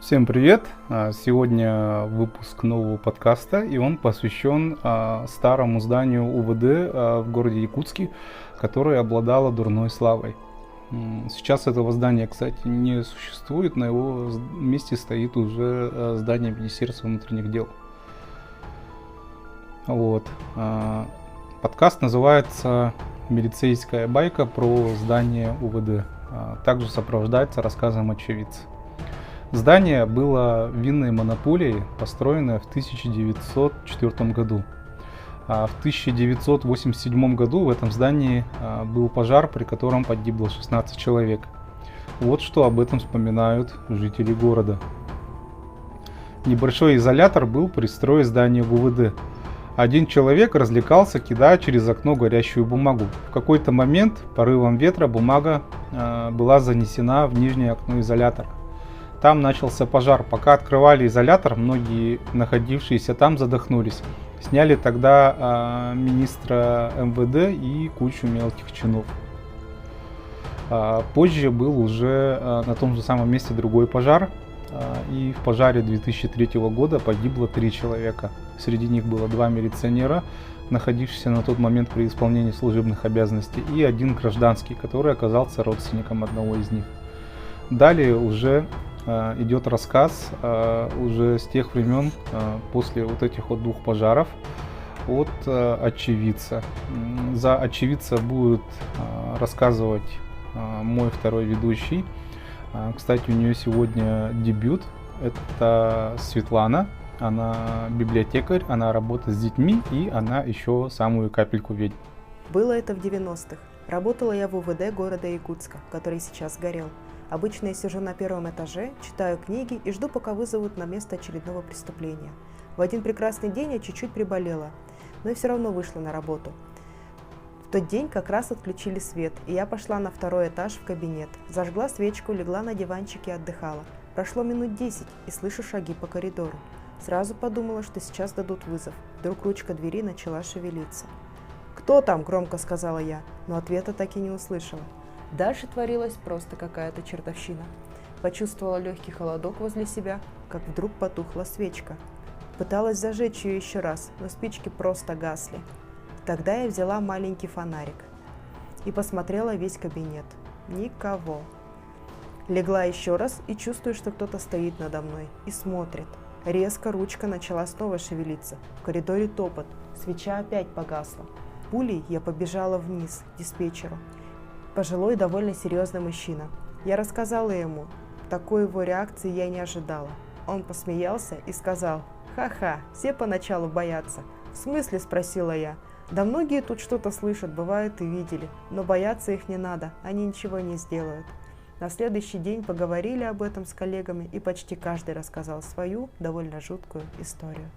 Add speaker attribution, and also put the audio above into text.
Speaker 1: Всем привет! Сегодня выпуск нового подкаста, и он посвящен старому зданию УВД в городе Якутске, которое обладало дурной славой. Сейчас этого здания, кстати, не существует, на его месте стоит уже здание Министерства внутренних дел. Подкаст называется «Милицейская байка про здание УВД». Также сопровождается рассказом очевидца. Здание было винной монополией, построенное в 1904 году. В 1987 году в этом здании был пожар, при котором погибло 16 человек. Вот что об этом вспоминают жители города. Небольшой изолятор был пристроен к зданию ГУВД. Один человек развлекался, кидая через окно горящую бумагу. В какой-то момент порывом ветра бумага была занесена в нижнее окно изолятора. Там начался пожар. Пока открывали изолятор, многие находившиеся там задохнулись. Сняли тогда министра МВД и кучу мелких чинов. Позже был уже на том же самом месте другой пожар. И в пожаре 2003 года погибло 3 человека. Среди них было 2 милиционера, находившиеся на тот момент при исполнении служебных обязанностей, и 1 гражданский, который оказался родственником одного из них. Далее уже идет рассказ уже с тех времен, после вот этих вот 2 пожаров, от очевидца. За очевидца будет рассказывать мой второй ведущий. Кстати, у нее сегодня дебют. Это Светлана. Она библиотекарь, она работает с детьми, и она еще самую капельку ведьм.
Speaker 2: Было это в 90-х. Работала я в УВД города Якутска, который сейчас сгорел. Обычно я сижу на первом этаже, читаю книги и жду, пока вызовут на место очередного преступления. В один прекрасный день я чуть-чуть приболела, но и все равно вышла на работу. В тот день как раз отключили свет, и я пошла на 2-й этаж в кабинет. Зажгла свечку, легла на диванчик и отдыхала. Прошло минут 10, и слышу шаги по коридору. Сразу подумала, что сейчас дадут вызов. Вдруг ручка двери начала шевелиться. «Кто там?» – громко сказала я, но ответа так и не услышала. Дальше творилась просто какая-то чертовщина. Почувствовала легкий холодок возле себя, как вдруг потухла свечка. Пыталась зажечь ее еще раз, но спички просто гасли. Тогда я взяла маленький фонарик и посмотрела весь кабинет. Никого. Легла еще раз и чувствую, что кто-то стоит надо мной и смотрит. Резко ручка начала снова шевелиться. В коридоре топот. Свеча опять погасла. Пулей я побежала вниз, к диспетчеру. Пожилой, довольно серьезный мужчина. Я рассказала ему. Такой его реакции я не ожидала. Он посмеялся и сказал: «Ха-ха, все поначалу боятся». «В смысле?» – спросила я. «Да многие тут что-то слышат, бывает и видели, но бояться их не надо, они ничего не сделают». На следующий день поговорили об этом с коллегами, и почти каждый рассказал свою довольно жуткую историю.